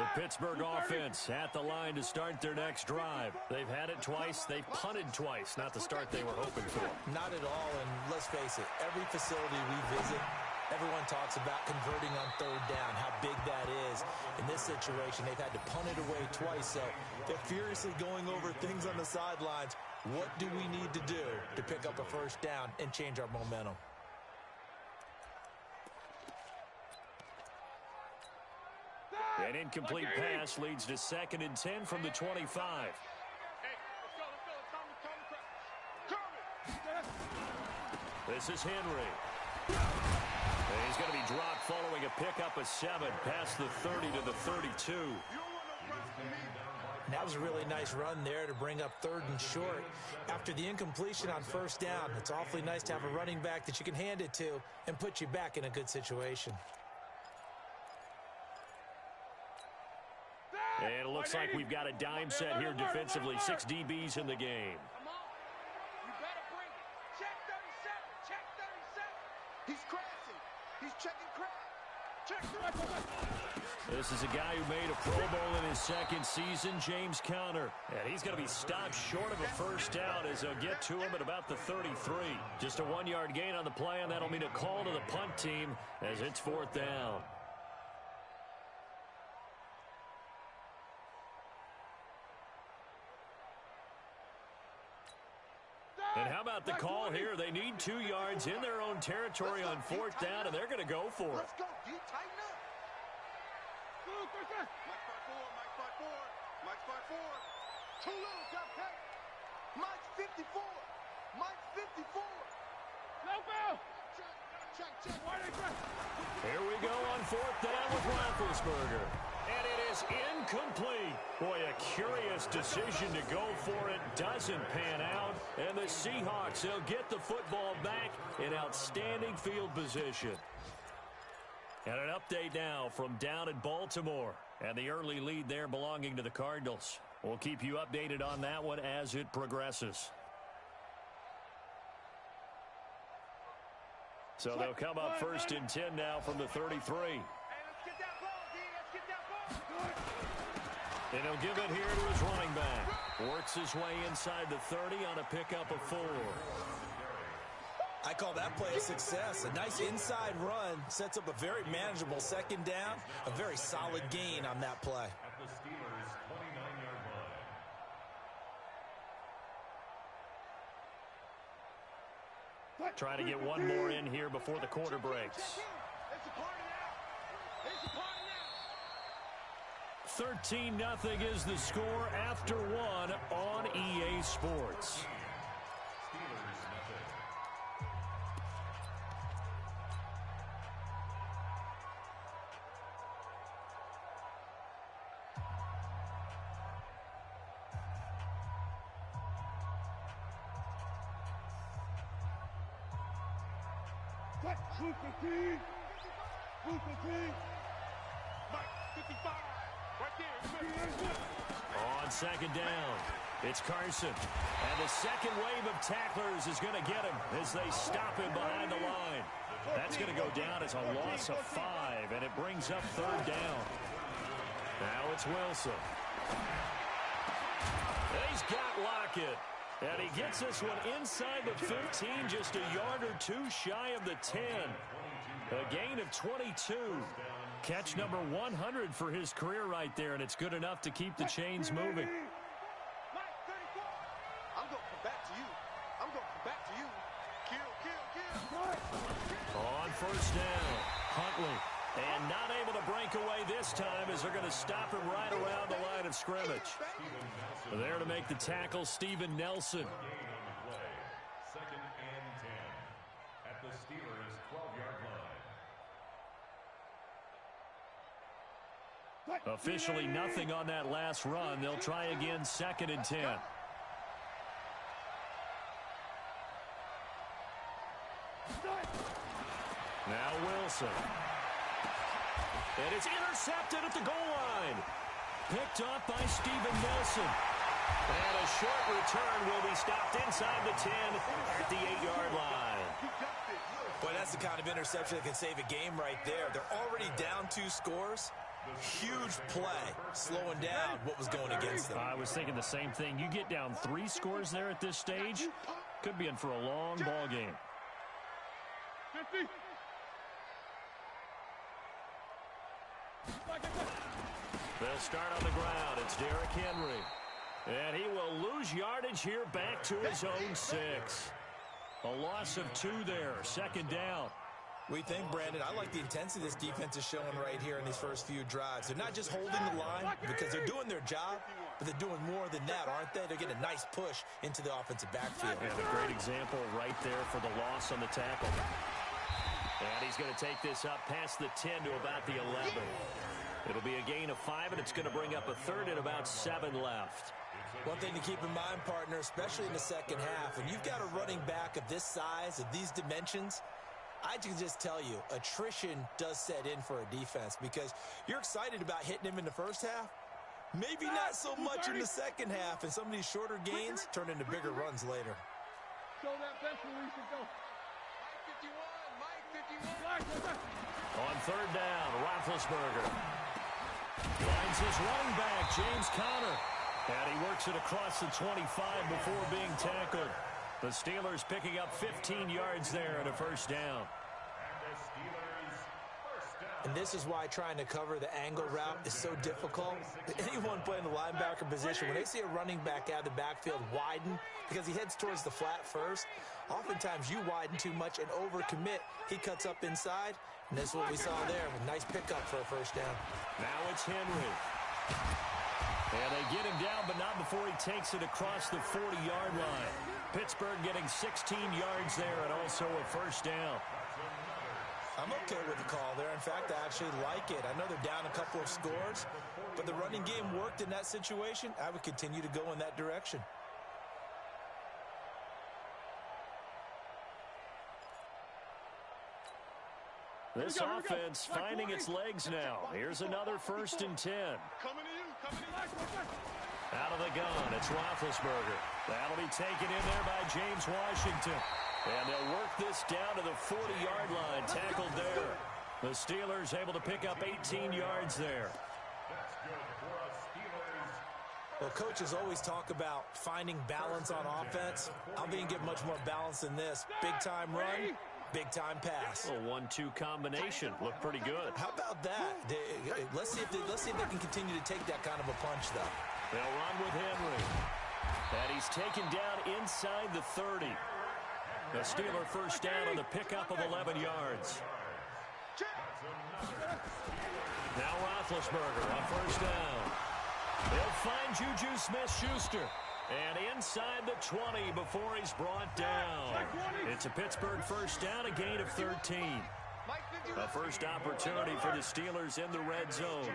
The Pittsburgh offense at the line to start their next drive. They've had it twice. They've punted twice. Not the start they were hoping for. Not at all, and let's face it, every facility we visit, everyone talks about converting on third down, how big that is. In this situation, they've had to punt it away twice, so they're furiously going over things on the sidelines. What do we need to do to pick up a first down and change our momentum? An incomplete pass leads to 2nd and 10 from the 25. This is Henry. He's going to be dropped following a pickup of 7 past the 30 to the 32. And that was a really nice run there to bring up 3rd and short. After the incompletion on first down, it's awfully nice to have a running back that you can hand it to and put you back in a good situation. And it looks like we've got a dime set here defensively. 6 DBs in the game. You better bring it. Check 37. Check 37. He's crashing. He's checking crash. Check 37. This is a guy who made a Pro Bowl in his 2nd season, James Conner. And he's going to be stopped short of a first down as they'll get to him at about the 33. Just a 1-yard gain on the play, and that'll mean a call to the punt team as it's 4th down. And how about the call here? They need 2 yards in their own territory on 4th down, and they're going to go for it. Let's go. D, tighten up. Mike's 5-4. Too little, drop back. Mike's 54. Mike's 54. No foul. Check. Here we go on 4th down with Roethlisberger. And it is incomplete. Boy, a curious decision to go for it. Doesn't pan out. And the Seahawks, they'll get the football back in outstanding field position. And an update now from down in Baltimore. And the early lead there belonging to the Cardinals. We'll keep you updated on that one as it progresses. So they'll come up 1st and 10 now from the 33. And he'll give it here to his running back. Works his way inside the 30 on a pickup of 4. I call that play a success. A nice inside run sets up a very manageable 2nd down. A very solid gain on that play. At the Steelers' 29-yard line. Trying to get one more in here before the quarter breaks. 13-0 is the score after 1 on EA Sports. On 2nd down, it's Carson. And the second wave of tacklers is going to get him as they stop him behind the line. That's going to go down as a loss of 5, and it brings up 3rd down. Now it's Wilson. And he's got Lockett. And he gets this one inside the 15, just a yard or 2 shy of the 10. A gain of 22. Catch number 100 for his career right there, and it's good enough to keep the chains moving. I'm going to come back to you. I'm going to come back to you. Kill. On 1st down, Huntley. And not able to break away this time as they're going to stop him right around the line of scrimmage. There to make the tackle, Steven Nelson. 2nd and 10 at the Steelers' 12-yard line. Officially nothing on that last run. They'll try again 2nd and 10. Now Wilson. And it's intercepted at the goal line. Picked up by Steven Nelson. And a short return will be stopped inside the 10 at the 8-yard line. Boy, that's the kind of interception that can save a game right there. They're already down 2 scores. Huge play, slowing down what was going against them. I was thinking the same thing. You get down 3 scores there at this stage, could be in for a long ball game. 50. They'll start on the ground. It's Derrick Henry. And he will lose yardage here back to his own 6. A loss of 2 there. Second down. We think, Brandon, I like the intensity this defense is showing right here in these first few drives. They're not just holding the line because they're doing their job, but they're doing more than that, aren't they? They're getting a nice push into the offensive backfield. And a great example right there for the loss on the tackle. And he's going to take this up past the 10 to about the 11. It'll be a gain of 5, and it's going to bring up a third and about 7 left. One thing to keep in mind, partner, especially in the second half, when you've got a running back of this size, of these dimensions, I can just tell you, attrition does set in for a defense because you're excited about hitting him in the first half. Maybe not so much in the second half, and some of these shorter gains turn into bigger runs later. Show that bench release and go. Mike 51. On third down, Roethlisberger finds his running back, James Conner. And he works it across the 25 before being tackled. The Steelers picking up 15 yards there and a first down. And this is why trying to cover the angle route is so difficult. Anyone playing the linebacker position, when they see a running back out of the backfield widen because he heads towards the flat first, oftentimes you widen too much and overcommit. He cuts up inside, and that's what we saw there. A nice pickup for a first down. Now it's Henry. And they get him down, but not before he takes it across the 40-yard line. Pittsburgh getting 16 yards there and also a first down. I'm okay with the call there. In fact, I actually like it. I know they're down a couple of scores, but the running game worked in that situation. I would continue to go in that direction. This offense finding its legs now. Here's another 1st and 10. Coming to you. Out of the gun, it's Roethlisberger. That'll be taken in there by James Washington. And they'll work this down to the 40-yard line, tackled there. The Steelers able to pick up 18 yards there. Well, coaches always talk about finding balance on offense. I think get much more balance than this. Big-time run, big-time pass. A 1-2 combination. Looked pretty good. How about that? Let's see if they can continue to take that kind of a punch, though. They'll run with Henry. And he's taken down inside the 30. The Steeler first down on the pickup of 11 yards. Now Roethlisberger on first down. They'll find Juju Smith-Schuster. And inside the 20 before he's brought down. It's a Pittsburgh first down, a gain of 13. A first opportunity for the Steelers in the red zone.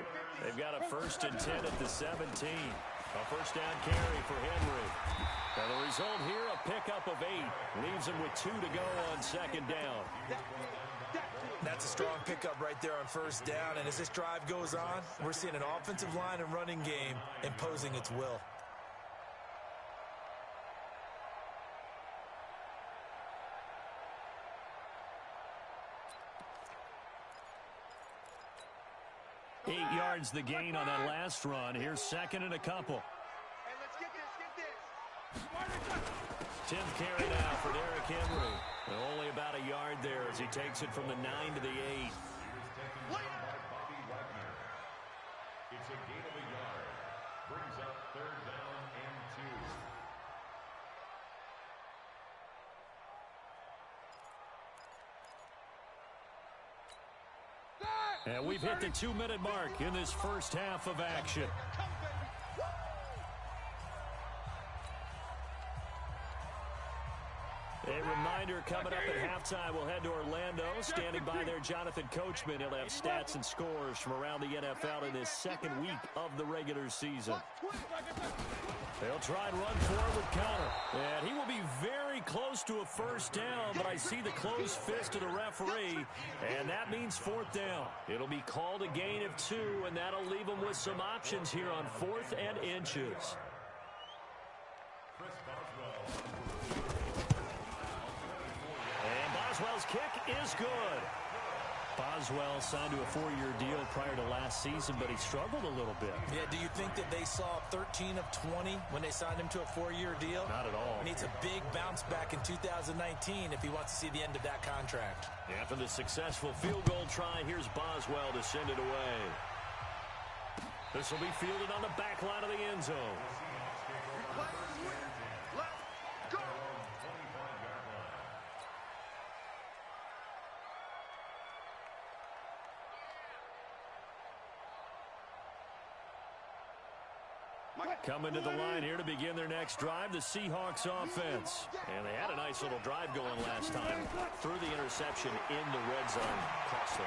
They've got a 1st and 10 at the 17. A first down carry for Henry. And the result here, a pickup of 8. Leaves him with 2 to go on second down. That's a strong pickup right there on first down. And as this drive goes on, we're seeing an offensive line and running game imposing its will. Eight yards the gain on that last run. Here's second and a couple. Hey, let's get this. 10th carry now for Derrick Henry. And only about a yard there as he takes it from the 9 to the 8. It's a gain of a yard. Brings up third down and 2. And we've hit the 2-minute mark in this first half of action. A reminder coming up at halftime, we'll head to Orlando. Standing by there, Jonathan Coachman. He'll have stats and scores from around the NFL in this second week of the regular season. They'll try and run forward with Conner. And he will be very close to a first down, but I see the closed fist of the referee, and that means 4th down. It'll be called a gain of 2, and that'll leave them with some options here on 4th and inches. And Boswell's kick is good. Boswell signed to a 4-year deal prior to last season, but he struggled a little bit. Yeah, do you think that they saw 13 of 20 when they signed him to a 4-year deal? Not at all. He needs a big bounce back in 2019 if he wants to see the end of that contract. After the successful field goal try, here's Boswell to send it away. This will be fielded on the back line of the end zone. Coming to the line here to begin their next drive, the Seahawks offense. And they had a nice little drive going last time. Threw the interception in the red zone. Costly.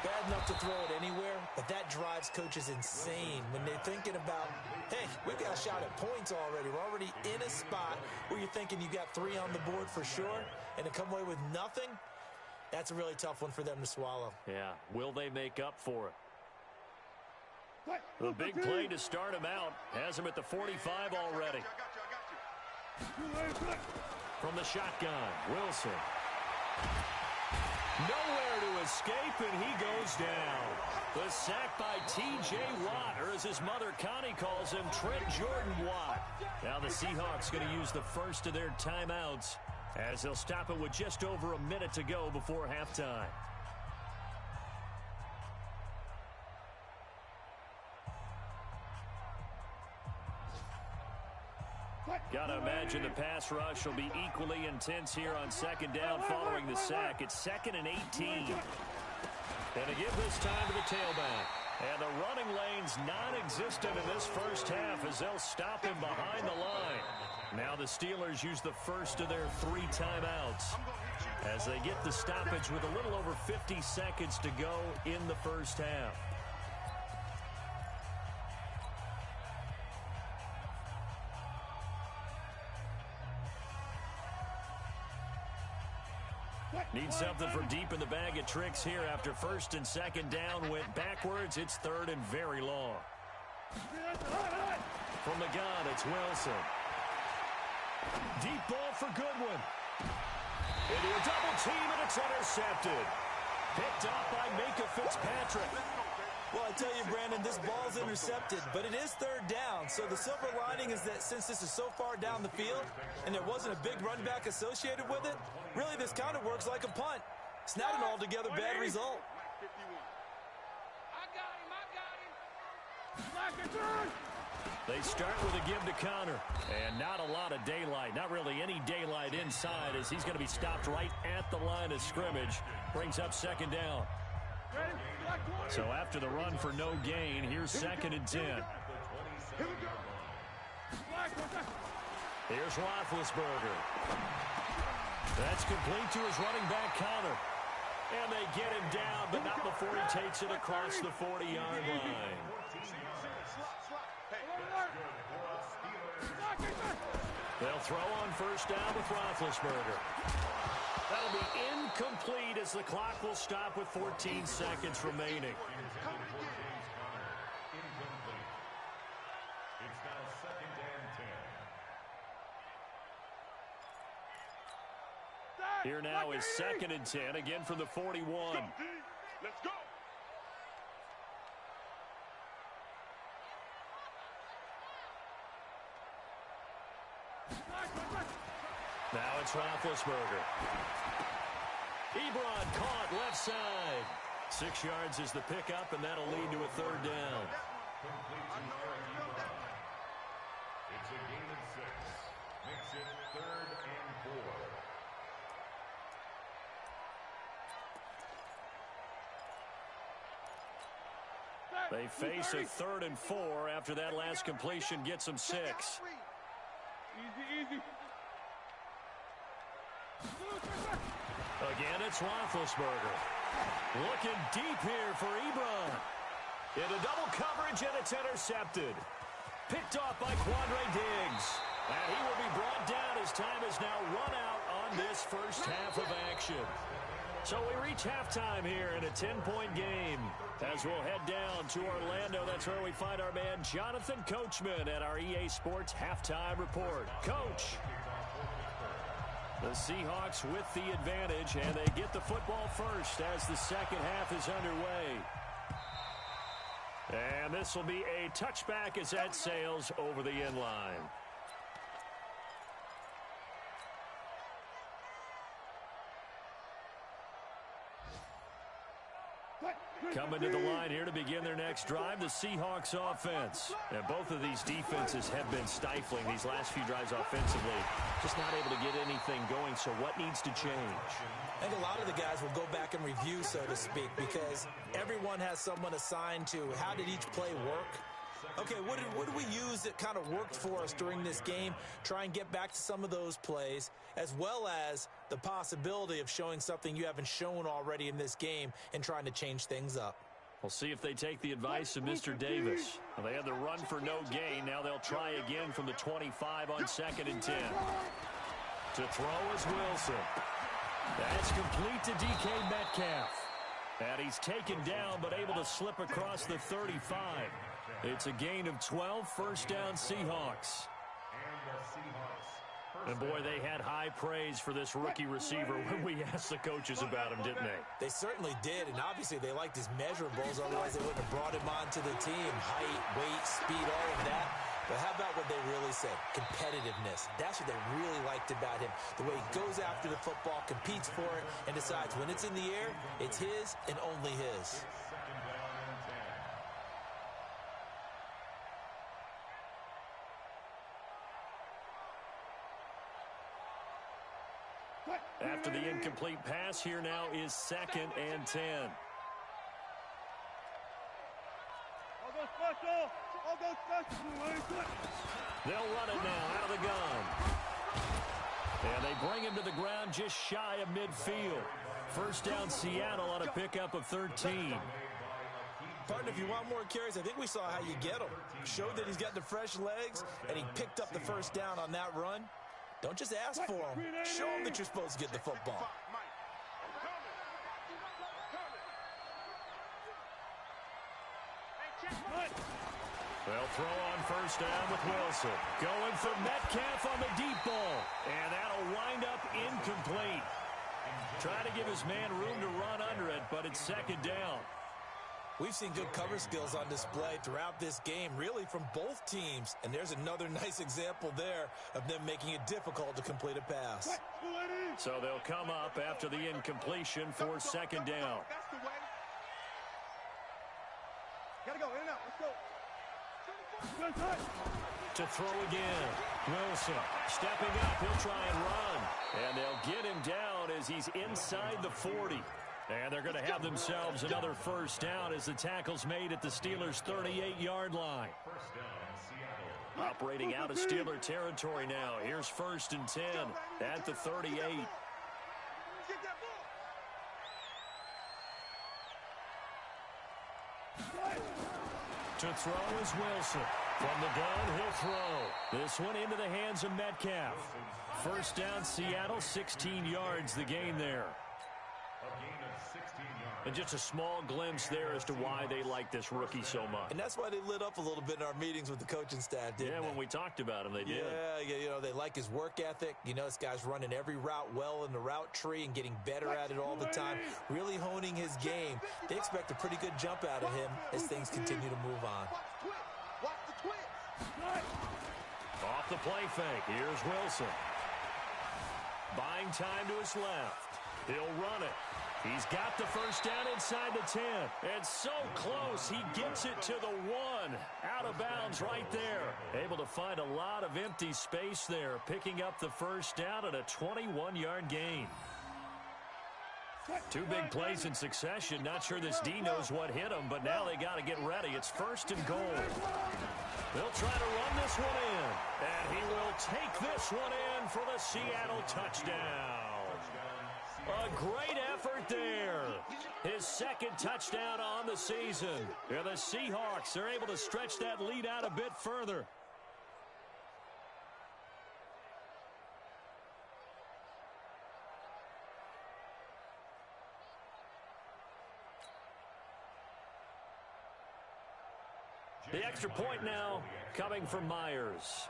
Bad enough to throw it anywhere, but that drives coaches insane when they're thinking about, hey, we've got a shot at points already. We're already in a spot where you're thinking you got 3 on the board for sure, and to come away with nothing, that's a really tough one for them to swallow. Yeah, will they make up for it? The big play to start him out has him at the 45 already. From the shotgun, Wilson. Nowhere to escape, and he goes down. The sack by T.J. Watt, or as his mother Connie calls him, Trent Jordan Watt. Now the Seahawks going to use the first of their timeouts as they'll stop it with just over a minute to go before halftime. Got to imagine the pass rush will be equally intense here on second down following the sack. It's 2nd and 18. And to give this time to the tailback. And the running lane's non-existent in this first half as they'll stop him behind the line. Now the Steelers use the first of their 3 timeouts as they get the stoppage with a little over 50 seconds to go in the first half. Need something from deep in the bag of tricks here after 1st and 2nd down went backwards. It's 3rd and very long. From the gun, it's Wilson. Deep ball for Goodwin. Into a double team, and it's intercepted. Picked up by Micah Fitzpatrick. Well, I tell you, Brandon, this ball's intercepted, but it is 3rd down. So the silver lining is that since this is so far down the field and there wasn't a big run back associated with it, really this kind of works like a punt. It's not an altogether bad result. They start with a give to Connor, and not a lot of daylight, not really any daylight inside as he's going to be stopped right at the line of scrimmage. Brings up 2nd down. So after the run for no gain, here's 2nd and 10. Here's Roethlisberger. That's complete to his running back, Connor. And they get him down, but not before he takes it across the 40-yard line. They'll throw on 1st down with Roethlisberger. That'll be incomplete as the clock will stop with 14 seconds remaining. It's now 2nd and 10. Here now is 2nd and 10, again from the 41. Let's go. Now it's Roethlisberger. Ebron caught left side. 6 yards is the pickup, and that'll lead to a 3rd down. It's a gain of 6. Makes it 3rd and 4. They face a 3rd and 4 after that last completion gets them 6. Easy. Again, it's Roethlisberger. Looking deep here for Ebron. Into double coverage, and it's intercepted. Picked off by Quandre Diggs. And he will be brought down as time has now run out on this first half of action. So we reach halftime here in a 10-point game. As we'll head down to Orlando, that's where we find our man Jonathan Coachman at our EA Sports Halftime Report. Coach. The Seahawks with the advantage, and they get the football first as the second half is underway. And this will be a touchback as that sails over the end line. Coming to the line here to begin their next drive, the Seahawks offense. And both of these defenses have been stifling these last few drives offensively. Just not able to get anything going, so what needs to change? I think a lot of the guys will go back and review, so to speak, because everyone has someone assigned to how did each play work. Okay, what did we use that kind of worked for us during this game? Try and get back to some of those plays, as well as the possibility of showing something you haven't shown already in this game and trying to change things up. We'll see if they take the advice of Mr. Davis. Well, they had the run for no gain. Now they'll try again from the 25 on 2nd and 10. To throw is Wilson. That's complete to DK Metcalf. And he's taken down but able to slip across the 35. It's a gain of 12, first down Seahawks. And boy, they had high praise for this rookie receiver when we asked the coaches about him, didn't they? They certainly did, and obviously they liked his measurables, otherwise they wouldn't have brought him onto the team. Height, weight, speed, all of that. But how about what they really said? Competitiveness. That's what they really liked about him. The way he goes after the football, competes for it, and decides when it's in the air, it's his and only his. After the incomplete pass, here now is 2nd and 10. They'll run it now out of the gun. And they bring him to the ground just shy of midfield. First down Seattle on a pickup of 13. Partner, if you want more carries, I think we saw how you get him. Showed that he's got the fresh legs, and he picked up the first down on that run. Don't just ask for him. Show him that you're supposed to get the football. They'll throw on first down with Wilson. Going for Metcalf on the deep ball. And that'll wind up incomplete. Trying to give his man room to run under it, but it's 2nd down. We've seen good cover skills on display throughout this game, really from both teams. And there's another nice example there of them making it difficult to complete a pass. So they'll come up after the incompletion for 2nd down. Gotta go, in and out, let's go. To throw again. Wilson stepping up. He'll try and run. And they'll get him down as he's inside the 40. And they're going to have themselves another first down as the tackle's made at the Steelers' 38-yard line. Operating out of Steeler territory now. Here's 1st and 10 at the 38. To throw is Wilson. From the gun, he'll throw. This one into the hands of Metcalf. First down, Seattle, 16 yards, the gain there. And just a small glimpse there as to why they like this rookie so much. And that's why they lit up a little bit in our meetings with the coaching staff, didn't they? Yeah, when we talked about him, they did. Yeah, you know, they like his work ethic. You know, this guy's running every route well in the route tree and getting better at it all the time, really honing his game. They expect a pretty good jump out of him as things continue to move on. Watch the twitch. Off the play fake. Here's Wilson. Buying time to his left. He'll run it. He's got the first down inside the 10. And so close, he gets it to the 1. Out of bounds right there. Able to find a lot of empty space there, picking up the first down at a 21-yard gain. Two big plays in succession. Not sure this D knows what hit him, but now they got to get ready. It's 1st and goal. They'll try to run this one in. And he will take this one in for the Seattle touchdown. A great effort there. His 2nd touchdown on the season. And the Seahawks are able to stretch that lead out a bit further. The extra point now coming from Myers.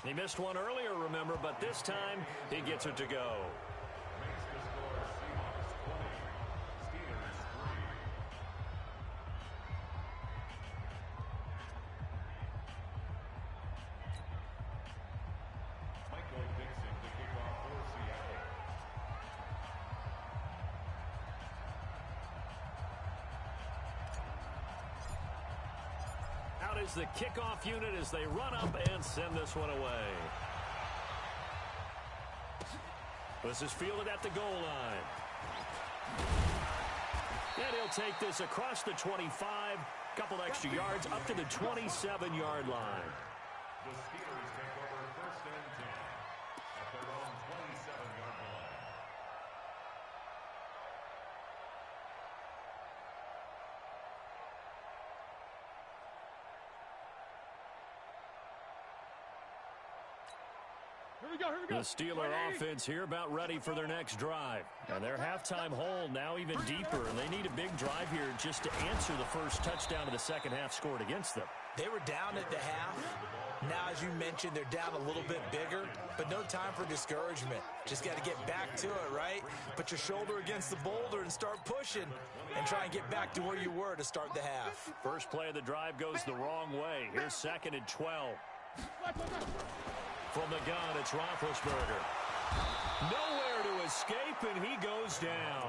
He missed one earlier, remember, but this time he gets it to go. Makes the score Seahawks 20, Steelers 3. Michael Dixon to kick off for Seattle. Out is the kickoff unit as they run up and send this one away. This is fielded at the goal line. And he'll take this across the 25, couple extra yards up to the 27-yard line. The Steelers take over 1st and 10 at their own 27-yard line. The Steeler offense here about ready for their next drive. And their halftime hole now even deeper, and they need a big drive here just to answer the first touchdown of the second half scored against them. They were down at the half. Now, as you mentioned, they're down a little bit bigger, but no time for discouragement. Just got to get back to it, right? Put your shoulder against the boulder and start pushing and try and get back to where you were to start the half. First play of the drive goes the wrong way. Here's 2nd and 12. From the gun, it's Roethlisberger. Nowhere to escape, and he goes down.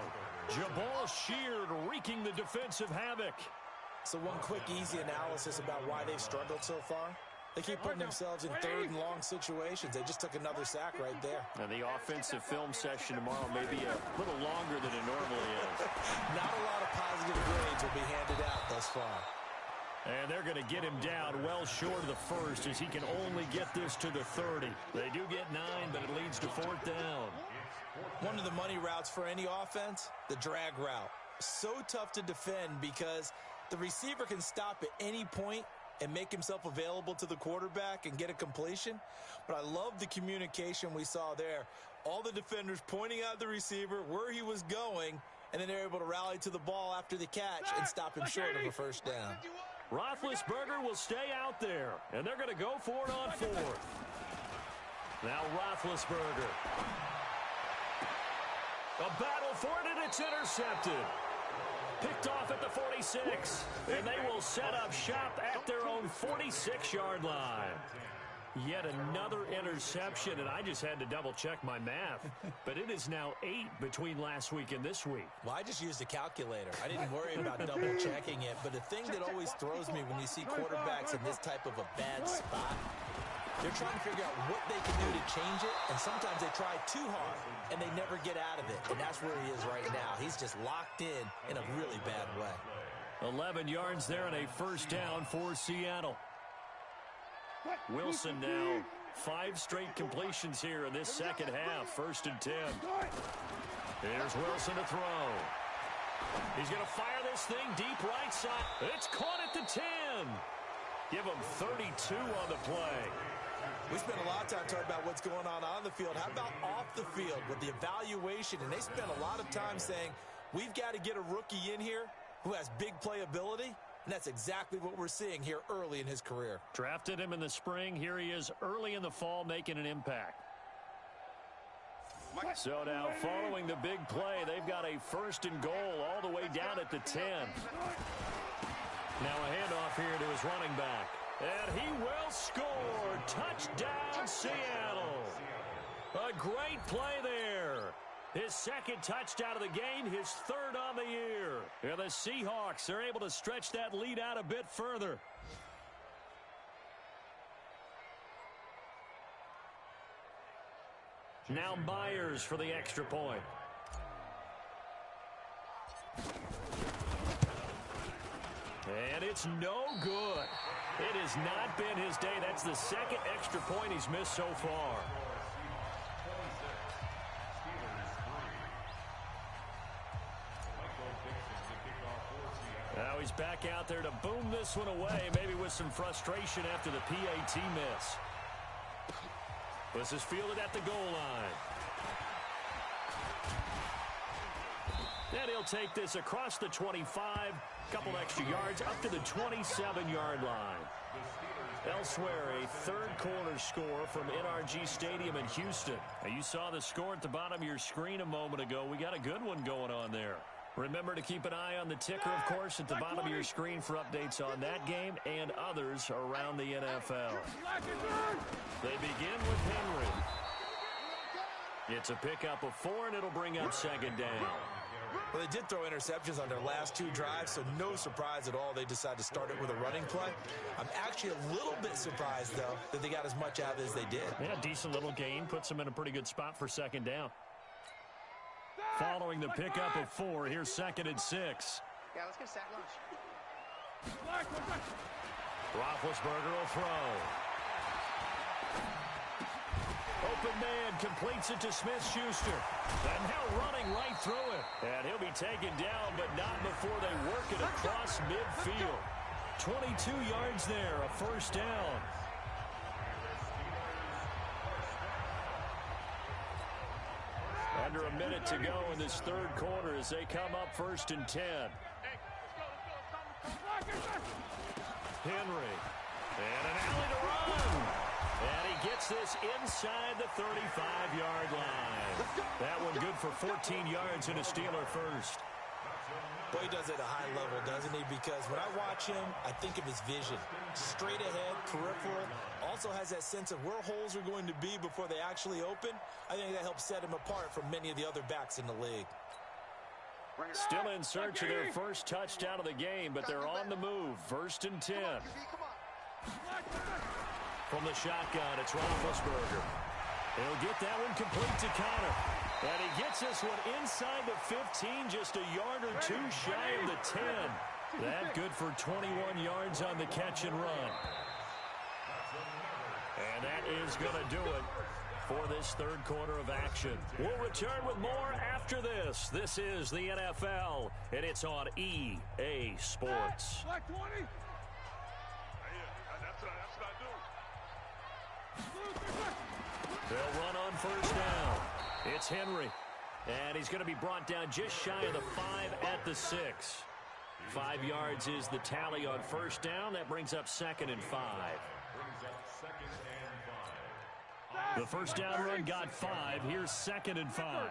Jabal Sheard wreaking the defensive havoc. So one quick, easy analysis about why they've struggled so far. They keep putting themselves in 3rd and long situations. They just took another sack right there. And the offensive film session tomorrow may be a little longer than it normally is. Not a lot of positive grades will be handed out thus far. And they're going to get him down well short of the first as he can only get this to the 30. They do get 9, but it leads to 4th down. One of the money routes for any offense, the drag route. So tough to defend because the receiver can stop at any point and make himself available to the quarterback and get a completion. But I love the communication we saw there. All the defenders pointing out the receiver, where he was going, and then they're able to rally to the ball after the catch and stop him short of a first down. Roethlisberger will stay out there, and they're going to go for it on 4th. Now Roethlisberger. A battle for it, and it's intercepted. Picked off at the 46, and they will set up shop at their own 46-yard line. Yet another interception, and I just had to double-check my math. But it is now 8 between last week and this week. Well, I just used a calculator. I didn't worry about double-checking it. But the thing that always throws me when you see quarterbacks in this type of a bad spot, they're trying to figure out what they can do to change it, and sometimes they try too hard, and they never get out of it. And that's where he is right now. He's just locked in a really bad way. 11 yards there and a first down for Seattle. Wilson now 5 straight completions here in this second half. 1st and 10. Here's Wilson to throw. He's going to fire this thing deep right side. It's caught at the 10. Give him 32 on the play. We spent a lot of time talking about what's going on the field. How about off the field with the evaluation? And they spent a lot of time saying, we've got to get a rookie in here who has big playability. And that's exactly what we're seeing here early in his career. Drafted him in the spring. Here he is early in the fall making an impact. So now following the big play, they've got a 1st and goal all the way down at the 10. Now a handoff here to his running back. And he will score. Touchdown, Seattle. A great play there. His 2nd touchdown of the game, his 3rd on the year. And the Seahawks are able to stretch that lead out a bit further. Now Myers for the extra point. And it's no good. It has not been his day. That's the 2nd extra point he's missed so far. Now he's back out there to boom this one away, maybe with some frustration after the PAT miss. This is fielded at the goal line. And he'll take this across the 25, couple extra yards up to the 27-yard line. The Steelers Elsewhere, a third-quarter score from NRG Stadium in Houston. Now, you saw the score at the bottom of your screen a moment ago. We got a good one going on there. Remember to keep an eye on the ticker, of course, at the bottom of your screen for updates on that game and others around the NFL. They begin with Henry. It's a pickup of 4, and it'll bring up second down. Well, they did throw interceptions on their last 2 drives, so no surprise at all they decided to start it with a running play. I'm actually a little bit surprised, though, that they got as much out of it as they did. Yeah, decent little gain. Puts them in a pretty good spot for second down. Following the pickup of 4, here's 2nd and 6. Yeah, let's get sack lunch. Roethlisberger will throw. Open man completes it to Smith-Schuster. And now running right through it. And he'll be taken down, but not before they work it across midfield. 22 yards there, a first down. Under a minute to go in this third quarter as they come up 1st and 10. Henry. And an alley to run. And he gets this inside the 35-yard line. That one good for 14 yards and a Steeler first. Boy, he does it at a high level, doesn't he? Because when I watch him, I think of his vision. Straight ahead, peripheral. Also has that sense of where holes are going to be before they actually open. I think that helps set him apart from many of the other backs in the league. Still in search of their first touchdown of the game, but they're on the move. 1st and 10. From the shotgun, it's Roethlisberger. He'll get that one complete to Connor. And he gets this one inside the 15, just a yard or 2 shy of the 10. That good for 21 yards on the catch and run. And that is going to do it for this third quarter of action. We'll return with more after this. This is the NFL, and it's on EA Sports. Black 20. They'll run on first down. It's Henry. And he's going to be brought down just shy of the 5 at the 6. 5 yards is the tally on first down. That brings up 2nd and 5. The first down run got 5. Here's 2nd and 5.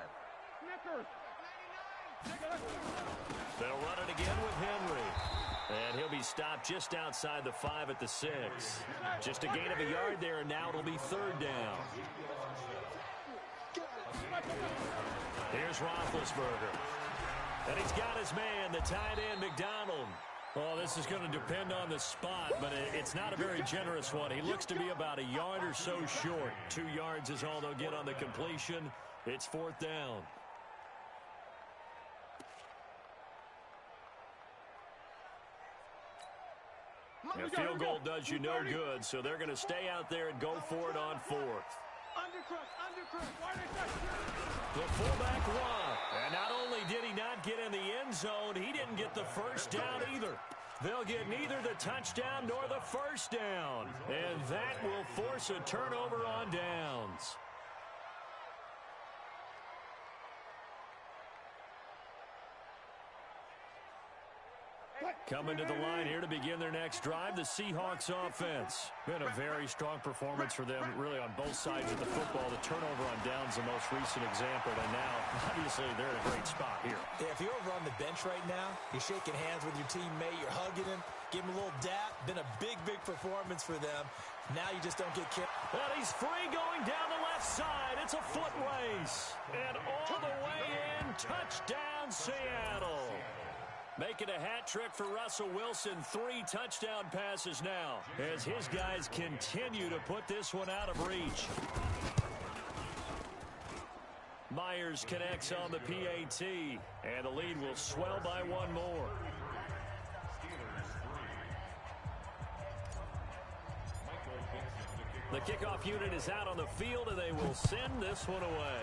They'll run it again with Henry. And he'll be stopped just outside the 5 at the 6. Just a gain of a yard there, and now it'll be 3rd down. Here's Roethlisberger. And he's got his man, the tight end, McDonald. Oh, this is going to depend on the spot, but it's not a very generous one. He looks to be about a yard or so short. 2 yards is all they'll get on the completion. It's 4th down. A field goal does you no good, so they're going to stay out there and go for it on 4th. The fullback run. And not only did he not get in the end zone, he didn't get the first down either. They'll get neither the touchdown nor the first down. And that will force a turnover on downs. Coming to the line here to begin their next drive, the Seahawks offense. Been a very strong performance for them, really, on both sides of the football. The turnover on downs, the most recent example, and now, obviously, they're in a great spot here. Yeah, if you're over on the bench right now, you're shaking hands with your teammate, you're hugging him, give him a little dap. Been a big, big performance for them. Now you just don't get kicked. And he's free going down the left side. It's a foot race. And all the way in, touchdown, Seattle. Making a hat trick for Russell Wilson. 3 touchdown passes now as his guys continue to put this one out of reach. Myers connects on the PAT, and the lead will swell by 1 more. The kickoff unit is out on the field, and they will send this one away.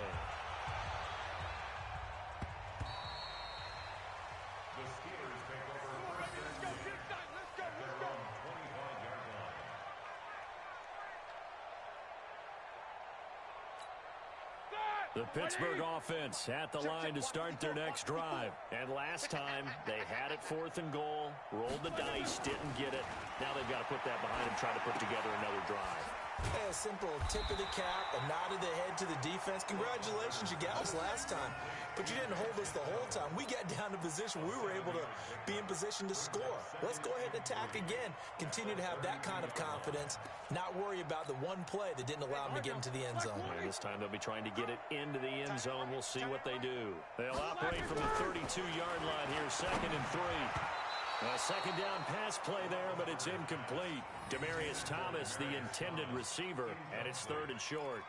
The Pittsburgh offense at the line to start their next drive. And last time, they had it 4th and goal, rolled the dice, didn't get it. Now they've got to put that behind them, try to put together another drive. A simple tip of the cap, a nod of the head to the defense. Congratulations, you got us last time, but you didn't hold us the whole time. We got down to position. We were able to be in position to score. Let's go ahead and attack again. Continue to have that kind of confidence, not worry about the one play that didn't allow them to get into the end zone. And this time they'll be trying to get it into the end zone. We'll see what they do. They'll operate from the 32-yard line here, 2nd and 3. A second down pass play there, but it's incomplete. Demaryius Thomas, the intended receiver, and it's 3rd and short.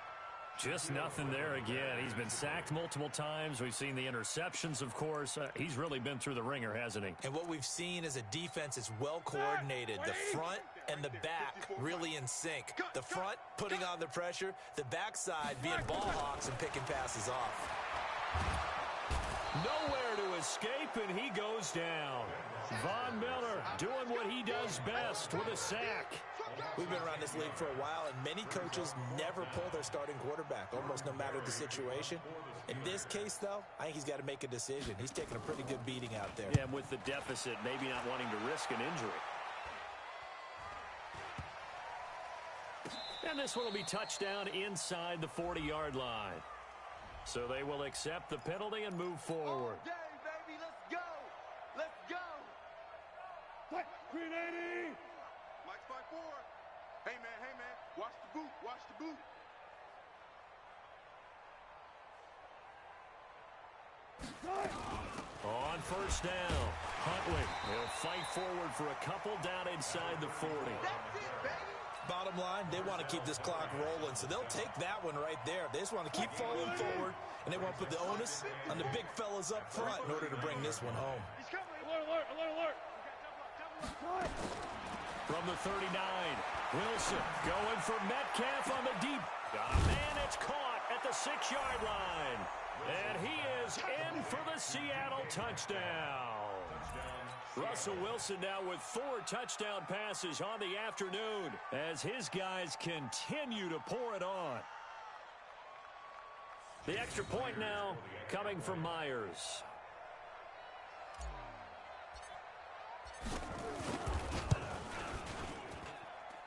Just nothing there again. He's been sacked multiple times. We've seen the interceptions, of course. He's really been through the ringer, hasn't he? And what we've seen is a defense that's well coordinated. The front and the back really in sync. The front putting on the pressure, the backside being ball hawks and picking passes off. Nowhere to escape, and he goes down. Von Miller doing what he does best with a sack. We've been around this league for a while, and many coaches never pull their starting quarterback, almost no matter the situation. In this case, though, I think he's got to make a decision. He's taking a pretty good beating out there. Yeah, and with the deficit, maybe not wanting to risk an injury. And this one will be touchdown inside the 40-yard line. So they will accept the penalty and move forward. All day, baby, let's go. Let's go. Green 80. Mike spike forward. Hey, man, watch the boot, watch the boot. On 1st down, Huntley will fight forward for a couple down inside the 40. That's it, baby. Bottom line, they want to keep this clock rolling, so they'll take that one right there. They just want to keep falling forward, and they want to put the onus on the big fellas up front in order to bring this one home. He's coming. Alert. From the 39, Wilson going for Metcalf on the deep. Got a man, it's caught at the 6-yard line. And he is in for the Seattle touchdown. Russell Wilson now with 4 touchdown passes on the afternoon as his guys continue to pour it on. The extra point now coming from Myers.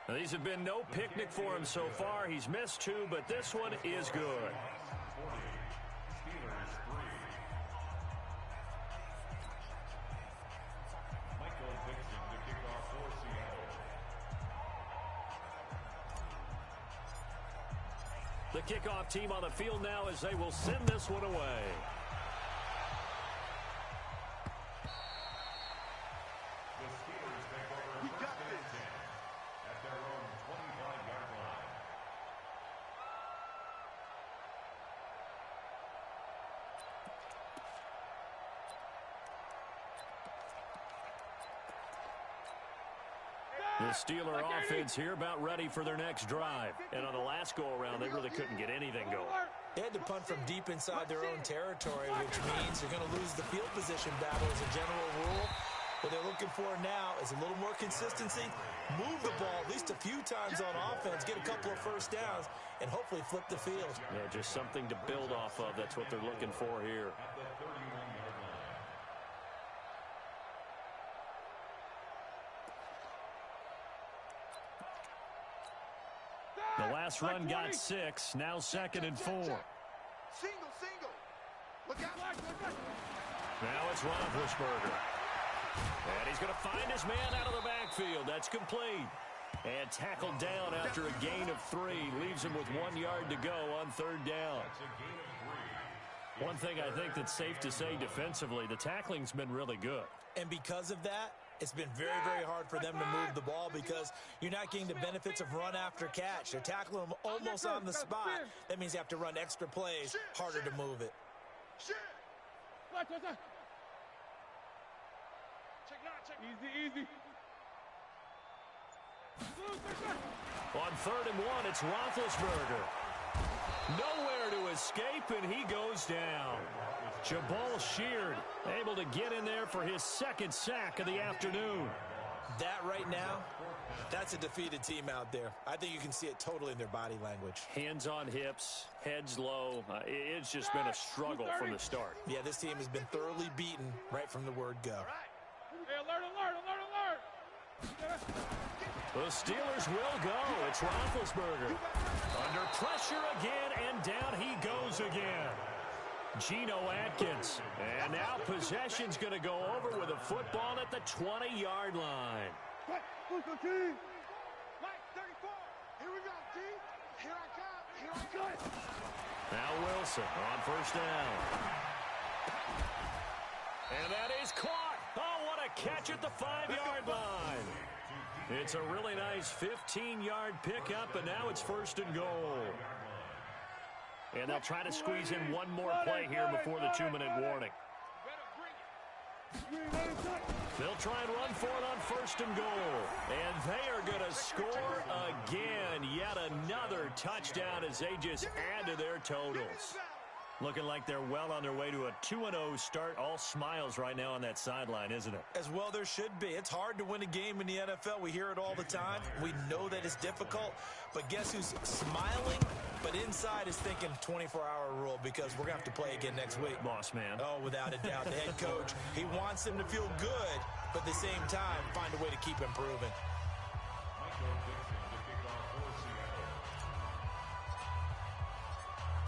Now, these have been no picnic for him so far. He's missed 2, but this one is good. The kickoff team on the field now as they will send this one away. We got this. At their own 25-yard line. The Steeler offense here about ready for their next drive. And on the last go-around, they really couldn't get anything going. They had to punt from deep inside their own territory, which means they're going to lose the field position battle as a general rule. What they're looking for now is a little more consistency, move the ball at least a few times on offense, get a couple of first downs, and hopefully flip the field. Yeah, just something to build off of. That's what they're looking for here. At the 31-yard line. The last run got 6, now 2nd and 4. Single. Look out. Now it's Roethlisberger. And he's going to find his man out of the backfield. That's complete. And tackled down after a gain of 3. Leaves him with 1 yard to go on 3rd down. One thing I think that's safe to say defensively, the tackling's been really good. And because of that, it's been very, very hard for them to move the ball because you're not getting the benefits of run after catch. They're tackling them almost on the spot. That means you have to run extra plays, harder to move it. Easy. On 3rd and 1, it's Roethlisberger. Nowhere to escape, and he goes down. Jabal Sheard able to get in there for his 2nd sack of the afternoon. That right now, that's a defeated team out there. I think you can see it totally in their body language. Hands on hips, heads low. It's just been a struggle from the start. Yeah, this team has been thoroughly beaten right from the word go. Hey, alert, alert, alert, alert. The Steelers will go. It's Roethlisberger. Under pressure again, and down he goes again. Geno Atkins. And now possession's going to go over with a football at the 20-yard line. Mike, 34. Here we go, T. Here I come. Here I come. Now Wilson on first down. And that is caught. Oh, what a catch at the 5-yard line. It's a really nice 15-yard pickup, and now it's first and goal. And they'll try to squeeze in one more play here before the 2-minute warning. They'll try and run for it on first and goal. And they are going to score again. Yet another touchdown as they just add to their totals. Looking like they're well on their way to a 2-0 start. All smiles right now on that sideline, isn't it? As well there should be. It's hard to win a game in the NFL. We hear it all the time. We know that it's difficult. But guess who's smiling? But inside is thinking 24-hour rule because we're going to have to play again next week. Boss man. Oh, without a doubt. The head coach, he wants them to feel good, but at the same time, find a way to keep improving.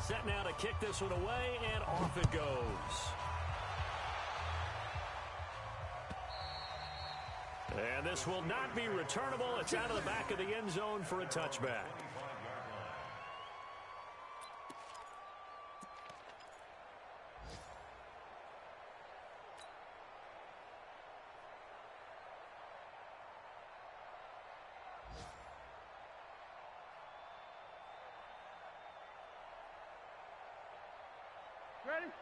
Set now to kick this one away, and off it goes. And this will not be returnable. It's out of the back of the end zone for a touchback.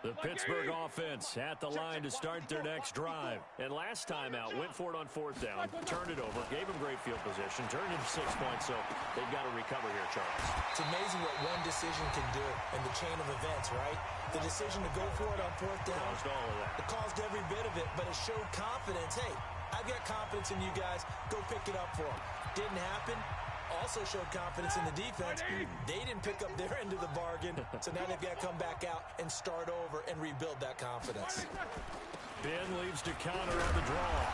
The Pittsburgh offense at the line to start their next drive. And last time out, went for it on fourth down, turned it over, gave them great field position, turned it to 6 points, so they've got to recover here, Charles. It's amazing what one decision can do in the chain of events, right? The decision to go for it on fourth down. Caused all of that. It caused every bit of it, but it showed confidence. Hey, I've got confidence in you guys. Go pick it up for them. Didn't happen. Also showed confidence in the defense. They didn't pick up their end of the bargain, so now they've got to come back out and start over and rebuild that confidence. Ben leaves to counter on the draw.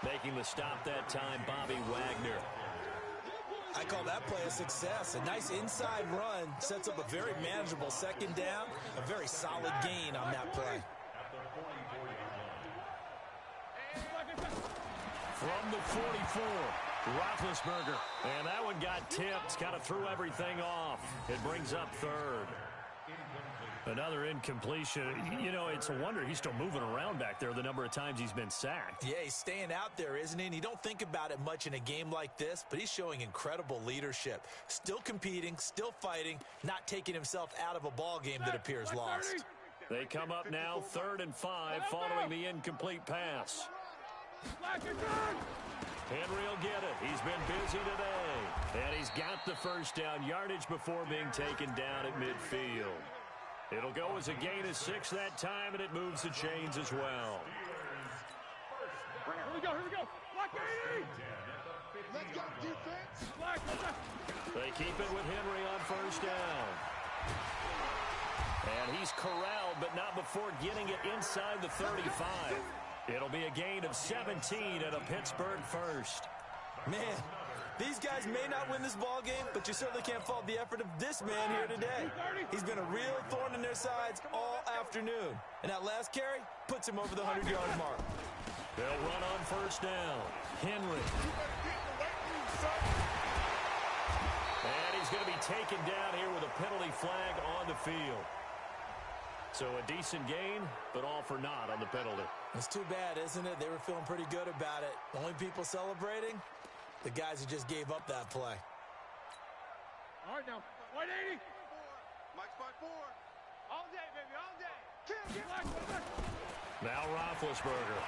Making the stop that time, Bobby Wagner. I call that play a success. A nice inside run sets up a very manageable second down, a very solid gain on that play. From the 44, Roethlisberger. And that one got tipped, kind of threw everything off. It brings up third. Another incompletion. You know, it's a wonder he's still moving around back there the number of times he's been sacked. Yeah, he's staying out there, isn't he? And you don't think about it much in a game like this, but he's showing incredible leadership. Still competing, still fighting, not taking himself out of a ball game that appears lost. They come up now 3rd and 5 following the incomplete pass. Henry will get it. He's been busy today. And he's got the first down yardage before being taken down at midfield. It'll go as a gain of 6 that time, and it moves the chains as well. Here we go, here we go. Block 80! Let's go, defense. Block, They keep it with Henry on first down. And he's corralled, but not before getting it inside the 35. It'll be a gain of 17 and a Pittsburgh first. Man, these guys may not win this ball game, but you certainly can't fault the effort of this man here today. He's been a real thorn in their sides all afternoon. And that last carry puts him over the 100-yard mark. They'll run on first down. Henry. And he's going to be taken down here with a penalty flag on the field. So a decent gain, but all for naught on the penalty. It's too bad, isn't it? They were feeling pretty good about it. The only people celebrating, the guys who just gave up that play. All right, now. 180. Mike's by 4. All day, baby, all day. Black. Now Roethlisberger.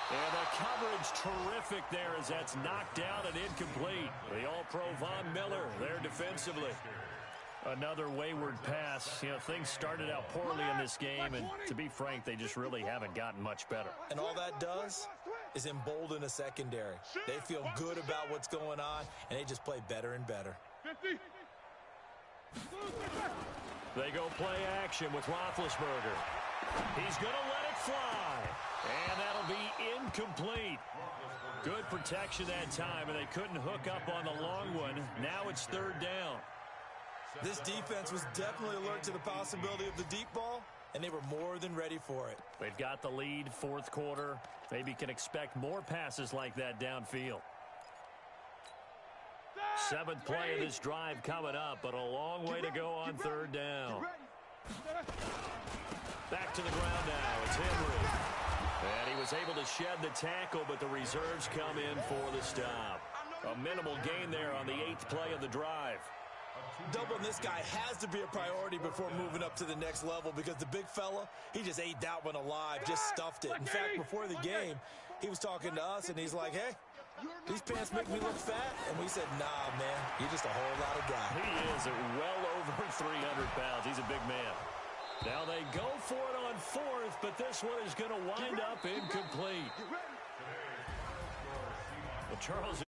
And the coverage terrific there as that's knocked down and incomplete. The All-Pro Von Miller there defensively. Another wayward pass. You know, things started out poorly in this game, and to be frank, they just really haven't gotten much better. And all that does is embolden a secondary. They feel good about what's going on, and they just play better and better. 50. They go play action with Roethlisberger. He's going to let it fly. And that'll be incomplete. Good protection that time, and they couldn't hook up on the long one. Now it's third down. This defense was definitely alert to the possibility of the deep ball, and they were more than ready for it. They've got the lead, fourth quarter. Maybe can expect more passes like that downfield. Seventh play of this drive coming up, but a long way to go on third down. Back to the ground now. It's Henry. And he was able to shed the tackle, but the reserves come in for the stop. A minimal gain there on the 8th play of the drive. Doubling this guy has to be a priority before moving up to the next level, because the big fella, he just ate that one alive, just stuffed it. In fact, before the game, he was talking to us, and he's like, hey, these pants make me look fat. And we said, nah, man, you're just a whole lot of guy. He is at well over 300 pounds. He's a big man. Now they go for it on fourth, but this one is going to wind up incomplete. Well, Charles...